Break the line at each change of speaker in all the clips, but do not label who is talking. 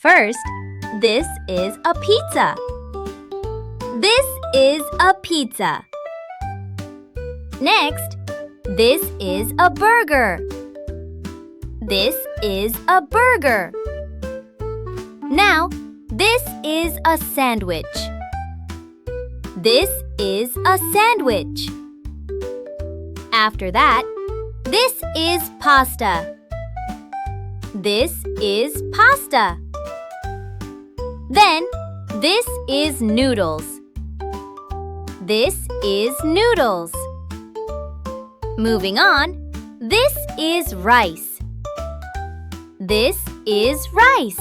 First, this is a pizza. This is a pizza. Next, this is a burger. This is a burger. Now, this is a sandwich. This is a sandwich. After that, this is pasta. This is pasta. Then, this is noodles. This is noodles. Moving on, this is rice. This is rice.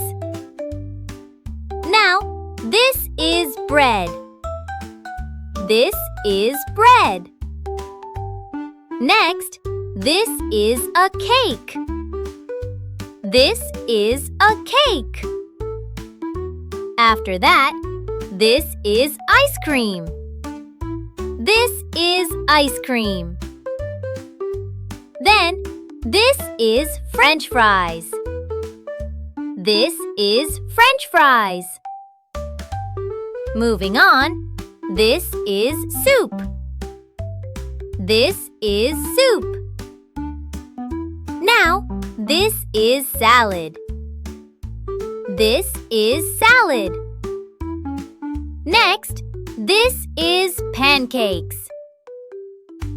Now, this is bread. This is bread. Next, this is a cake. This is a cake. After that, this is ice cream. This is ice cream. Then, this is French fries. This is French fries. Moving on, this is soup. This is soup. Now, this is salad. This is salad. Next, this is pancakes.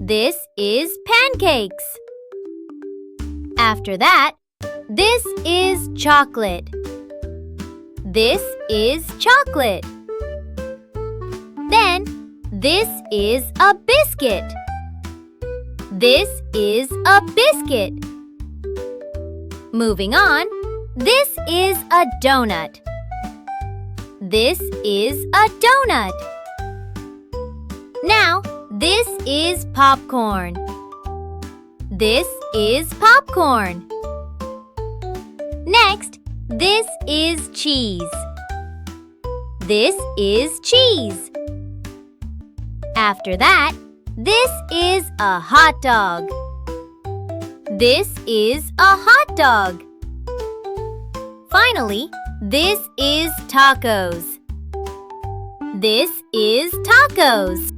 This is pancakes. After that, this is chocolate. This is chocolate. Then, this is a biscuit. This is a biscuit. Moving on, this is a donut. This is a donut. Now, this is popcorn. This is popcorn. Next, this is cheese. This is cheese. After that, this is a hot dog. This is a hot dog. Finally, this is tacos. This is tacos.